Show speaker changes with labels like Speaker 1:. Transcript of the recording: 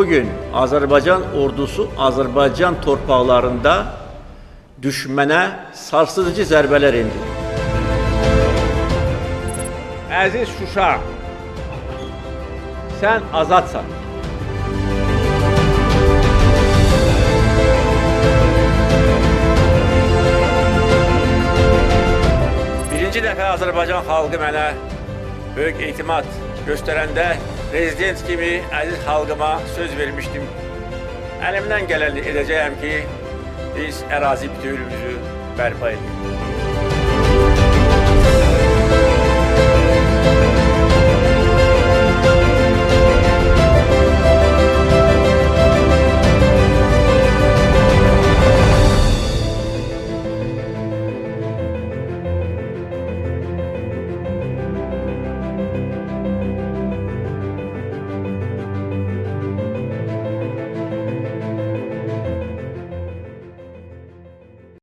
Speaker 1: Bugün Azərbaycan ordusu Azərbaycan torpaqlarında düşmənə sarsıdıcı zərbələr endirdi. Əziz Şuşa, sən azadsan. Birinci dəfə Azərbaycan xalqı mənə böyük etimad göstərəndə prezident kimi əziz xalqıma söz vermişdim. Əlimdən gələni edəcəyəm ki, biz ərazi bütövlüyümüzü bərpa edək.